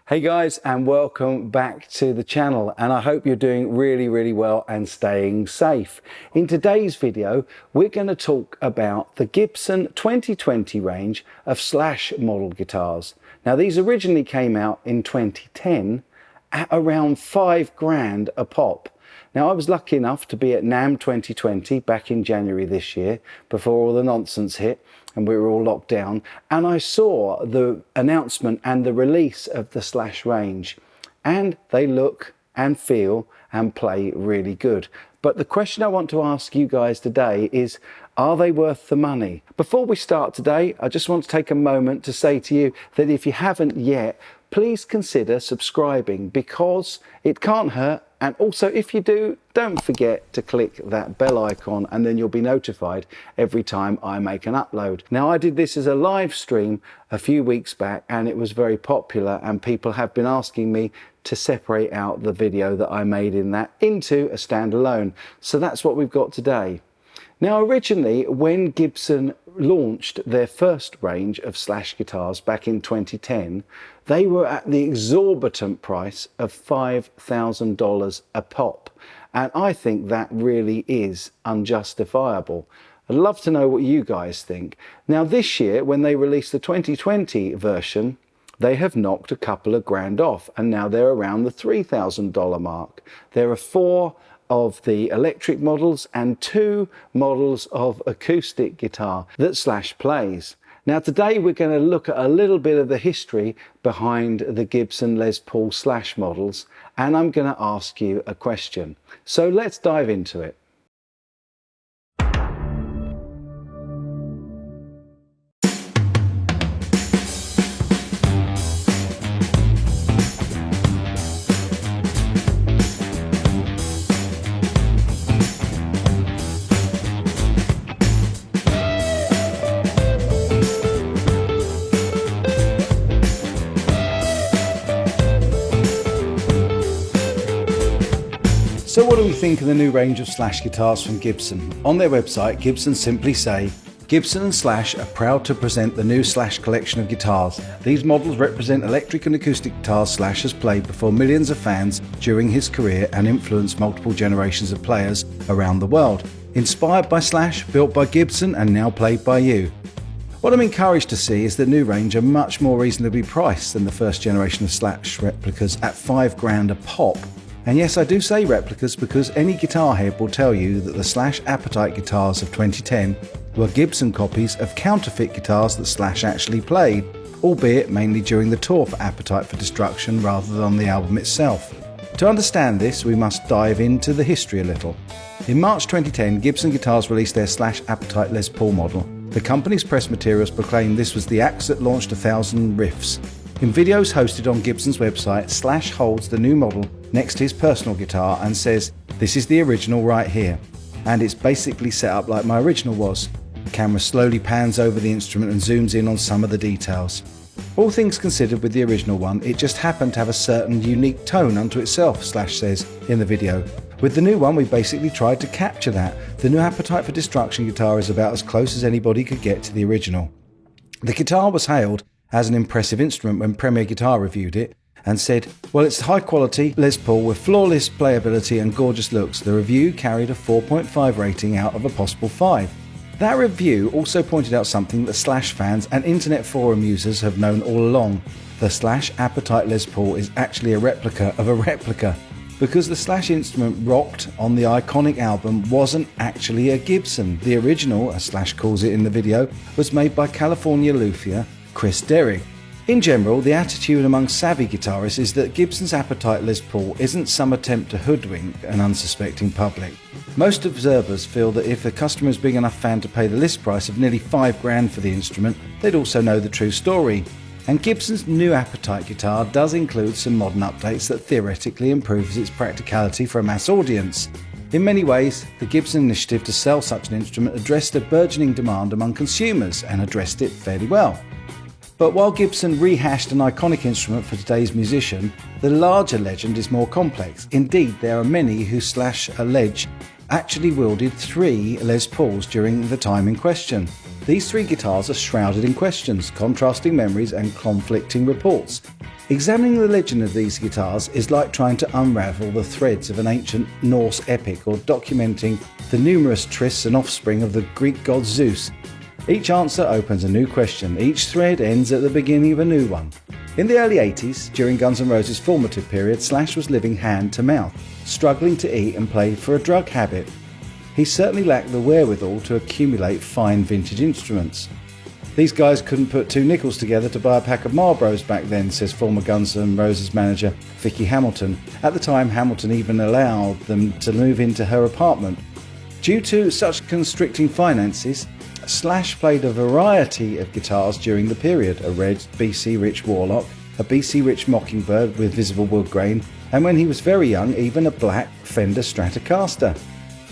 Hey guys, and welcome back to the channel, and I hope you're doing really well and staying safe. In today's video we're going to talk about the Gibson 2020 range of Slash model guitars. Now these originally came out in 2010 at around $5,000 a pop. Now I was lucky enough to be at NAMM 2020 back in January this year, before all the nonsense hit and we were all locked down, and I saw the announcement and the release of the Slash range, and they look and feel and play really good. But the question I want to ask you guys today is, are they worth the money? Before we start today, I just want to take a moment to say to you that if you haven't yet, please consider subscribing, because it can't hurt. And also, if you do, don't forget to click that bell icon, and then you'll be notified every time I make an upload. Now, I did this as a live stream a few weeks back, and it was very popular, and people have been asking me to separate out the video that I made in that into a standalone. So that's what we've got today. Now, originally, when Gibson launched their first range of Slash guitars back in 2010, they were at the exorbitant price of $5,000 a pop. And I think that really is unjustifiable. I'd love to know what you guys think. Now, this year, when they released the 2020 version, they have knocked a couple of grand off, and now they're around the $3,000 mark. There are 4 of the electric models and 2 models of acoustic guitar that Slash plays. Now today we're going to look at a little bit of the history behind the Gibson Les Paul Slash models, and I'm going to ask you a question. So let's dive into it. So what do we think of the new range of Slash guitars from Gibson? On their website, Gibson simply say, Gibson and Slash are proud to present the new Slash collection of guitars. These models represent electric and acoustic guitars Slash has played before millions of fans during his career and influenced multiple generations of players around the world. Inspired by Slash, built by Gibson, and now played by you. What I'm encouraged to see is the new range are much more reasonably priced than the first generation of Slash replicas at $5,000 a pop. And yes, I do say replicas because any guitar head will tell you that the Slash Appetite guitars of 2010 were Gibson copies of counterfeit guitars that Slash actually played, albeit mainly during the tour for Appetite for Destruction rather than on the album itself. To understand this, we must dive into the history a little. In March 2010, Gibson Guitars released their Slash Appetite Les Paul model. The company's press materials proclaimed this was the axe that launched 1,000 riffs. In videos hosted on Gibson's website, Slash holds the new model next to his personal guitar and says, "This is the original right here." And it's basically set up like my original was. The camera slowly pans over the instrument and zooms in on some of the details. All things considered with the original one, it just happened to have a certain unique tone unto itself, Slash says in the video. With the new one, we basically tried to capture that. The new Appetite for Destruction guitar is about as close as anybody could get to the original. The guitar was hailed as an impressive instrument when Premier Guitar reviewed it and said, well, it's high quality Les Paul with flawless playability and gorgeous looks. The review carried a 4.5 rating out of a possible 5. That review also pointed out something that Slash fans and internet forum users have known all along. The Slash Appetite Les Paul is actually a replica of a replica, because the Slash instrument rocked on the iconic album wasn't actually a Gibson. The original, as Slash calls it in the video, was made by California luthier Chris Derrick. In general, the attitude among savvy guitarists is that Gibson's Appetite Les Paul isn't some attempt to hoodwink an unsuspecting public. Most observers feel that if the customer is a big enough fan to pay the list price of nearly $5,000 for the instrument, they'd also know the true story. And Gibson's new Appetite guitar does include some modern updates that theoretically improves its practicality for a mass audience. In many ways, the Gibson initiative to sell such an instrument addressed a burgeoning demand among consumers and addressed it fairly well. But while Gibson rehashed an iconic instrument for today's musician, the larger legend is more complex. Indeed, there are many who Slash allege actually wielded 3 Les Pauls during the time in question. These 3 guitars are shrouded in questions, contrasting memories and conflicting reports. Examining the legend of these guitars is like trying to unravel the threads of an ancient Norse epic or documenting the numerous trysts and offspring of the Greek god Zeus. Each answer opens a new question, each thread ends at the beginning of a new one. In the early 80s, during Guns N' Roses' formative period, Slash was living hand to mouth, struggling to eat and play for a drug habit. He certainly lacked the wherewithal to accumulate fine vintage instruments. These guys couldn't put two nickels together to buy a pack of Marlboros back then, says former Guns N' Roses manager Vicky Hamilton. At the time, Hamilton even allowed them to move into her apartment. Due to such constricting finances, Slash played a variety of guitars during the period: a red BC Rich Warlock, a BC Rich Mockingbird with visible wood grain, and when he was very young, even a black Fender Stratocaster.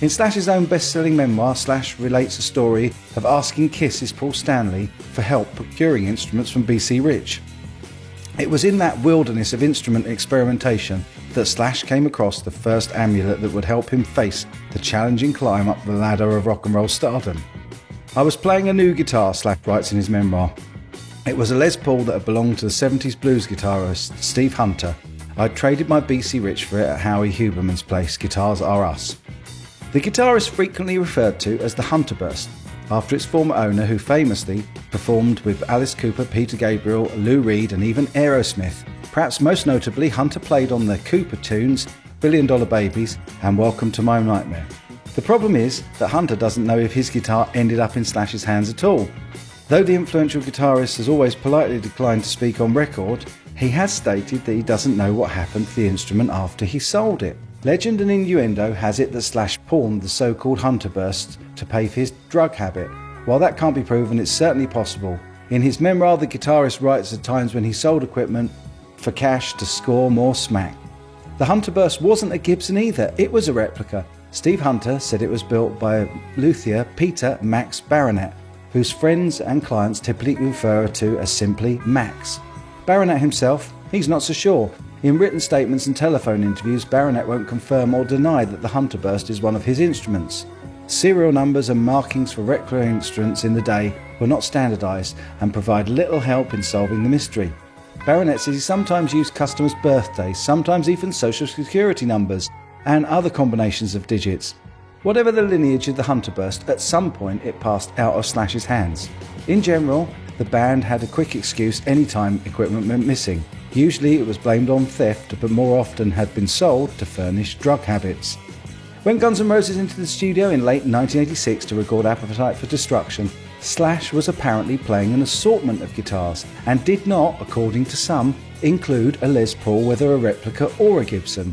In Slash's own best-selling memoir, Slash relates a story of asking Kiss's Paul Stanley for help procuring instruments from BC Rich. It was in that wilderness of instrument experimentation that Slash came across the first amulet that would help him face the challenging climb up the ladder of rock and roll stardom. "I was playing a new guitar," Slash writes in his memoir. "It was a Les Paul that had belonged to the 70s blues guitarist Steve Hunter. I'd traded my BC Rich for it at Howie Huberman's place, Guitars R Us." The guitar is frequently referred to as the Hunter Burst, after its former owner, who famously performed with Alice Cooper, Peter Gabriel, Lou Reed and even Aerosmith. Perhaps most notably, Hunter played on the Cooper tunes Billion Dollar Babies and Welcome to My Nightmare. The problem is that Hunter doesn't know if his guitar ended up in Slash's hands at all. Though the influential guitarist has always politely declined to speak on record, he has stated that he doesn't know what happened to the instrument after he sold it. Legend and innuendo has it that Slash pawned the so-called Hunter Burst to pay for his drug habit. While that can't be proven, it's certainly possible. In his memoir, the guitarist writes of times when he sold equipment for cash to score more smack. The Hunter Burst wasn't a Gibson either, it was a replica. Steve Hunter said it was built by luthier Peter Max Baronet, whose friends and clients typically refer to as simply Max. Baronet himself, he's not so sure. In written statements and telephone interviews, Baronet won't confirm or deny that the Hunter Burst is one of his instruments. Serial numbers and markings for replica instruments in the day were not standardised and provide little help in solving the mystery. Baronet says he sometimes used customers' birthdays, sometimes even social security numbers, and other combinations of digits. Whatever the lineage of the Hunter Burst, at some point it passed out of Slash's hands. In general, the band had a quick excuse anytime equipment went missing. Usually it was blamed on theft, but more often had been sold to furnish drug habits. When Guns N' Roses entered the studio in late 1986 to record Appetite for Destruction, Slash was apparently playing an assortment of guitars and did not, according to some, include a Les Paul, whether a replica or a Gibson.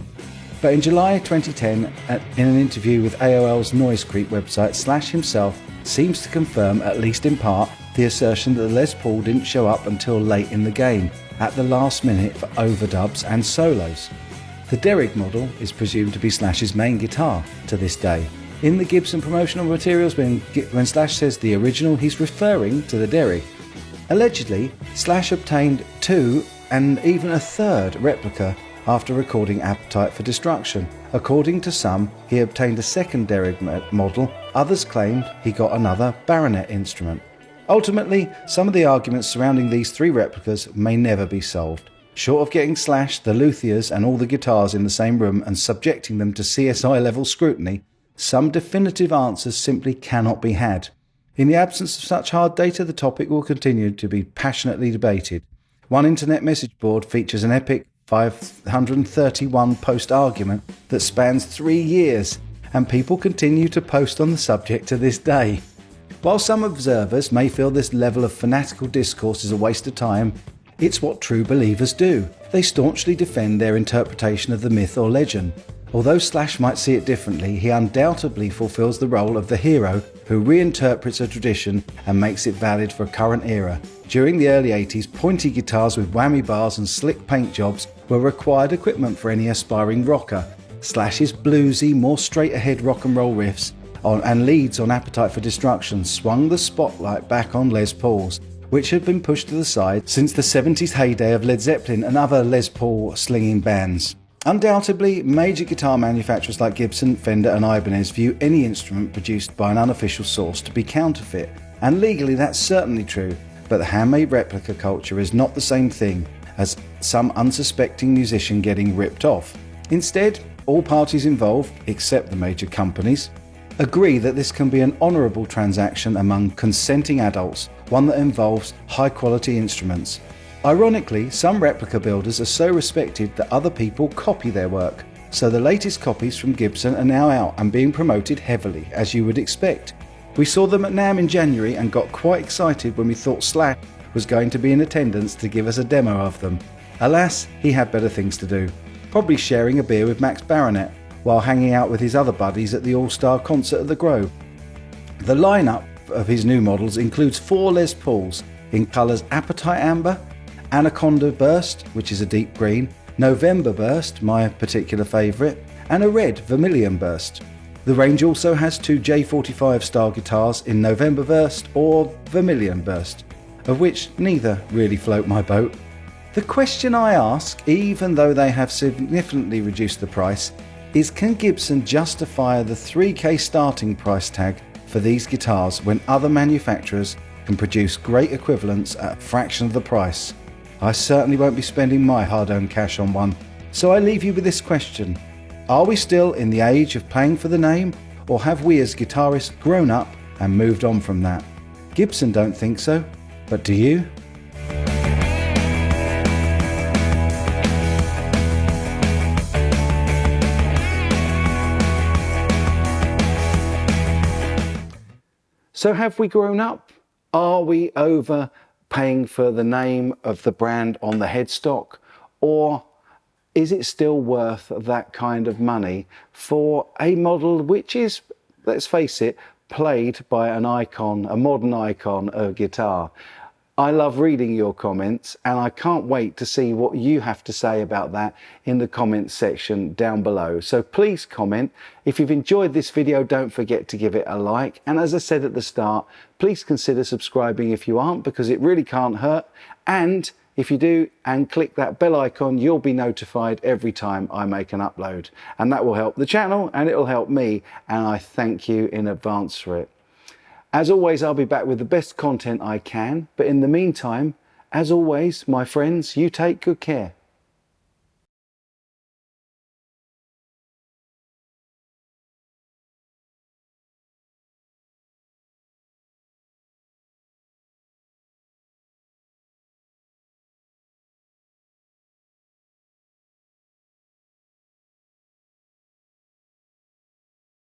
But in July 2010, in an interview with AOL's Noise Creep website, Slash himself seems to confirm, at least in part, the assertion that the Les Paul didn't show up until late in the game, at the last minute for overdubs and solos. The Derrig model is presumed to be Slash's main guitar to this day. In the Gibson promotional materials, when Slash says the original, he's referring to the Derrig. Allegedly, Slash obtained two and even a third replica after recording Appetite for Destruction. According to some, he obtained a second Derrig model. Others claimed he got another Baronet instrument. Ultimately, some of the arguments surrounding these three replicas may never be solved. Short of getting Slash, the luthiers and all the guitars in the same room and subjecting them to CSI-level scrutiny, some definitive answers simply cannot be had. In the absence of such hard data, the topic will continue to be passionately debated. One internet message board features an epic 531 post argument that spans 3 years, and people continue to post on the subject to this day. While some observers may feel this level of fanatical discourse is a waste of time, it's what true believers do. They staunchly defend their interpretation of the myth or legend. Although Slash might see it differently, he undoubtedly fulfills the role of the hero who reinterprets a tradition and makes it valid for a current era. During the early 80s, pointy guitars with whammy bars and slick paint jobs were required equipment for any aspiring rocker. Slash's bluesy, more straight-ahead rock and roll riffs and leads on Appetite for Destruction swung the spotlight back on Les Pauls, which had been pushed to the side since the 70s heyday of Led Zeppelin and other Les Paul slinging bands. Undoubtedly, major guitar manufacturers like Gibson, Fender and Ibanez view any instrument produced by an unofficial source to be counterfeit, and legally that's certainly true, but the handmade replica culture is not the same thing, as some unsuspecting musician getting ripped off. Instead, all parties involved, except the major companies, agree that this can be an honourable transaction among consenting adults, one that involves high quality instruments. Ironically, some replica builders are so respected that other people copy their work, so the latest copies from Gibson are now out and being promoted heavily, as you would expect. We saw them at NAMM in January and got quite excited when we thought Slash was going to be in attendance to give us a demo of them. Alas, he had better things to do, probably sharing a beer with Max Baronet while hanging out with his other buddies at the All-Star concert at the Grove. The lineup of his new models includes 4 Les Pauls in colours Appetite Amber, Anaconda Burst, which is a deep green, November Burst, my particular favourite, and a red Vermilion Burst. The range also has 2 J45 style guitars in November Burst or Vermilion Burst, of which neither really float my boat. The question I ask, even though they have significantly reduced the price, is can Gibson justify the 3K starting price tag for these guitars when other manufacturers can produce great equivalents at a fraction of the price? I certainly won't be spending my hard-earned cash on one, so I leave you with this question. Are we still in the age of paying for the name, or have we as guitarists grown up and moved on from that? Gibson don't think so, but do you? So have we grown up? Are we over paying for the name of the brand on the headstock? Or is it still worth that kind of money for a model which is, let's face it, played by an icon, a modern icon of guitar? I love reading your comments and I can't wait to see what you have to say about that in the comments section down below. So please comment. If you've enjoyed this video, don't forget to give it a like. And as I said at the start, please consider subscribing if you aren't, because it really can't hurt. And if you do and click that bell icon, you'll be notified every time I make an upload. And that will help the channel and it will help me. And I thank you in advance for it. As always, I'll be back with the best content I can, but in the meantime, as always, my friends, you take good care.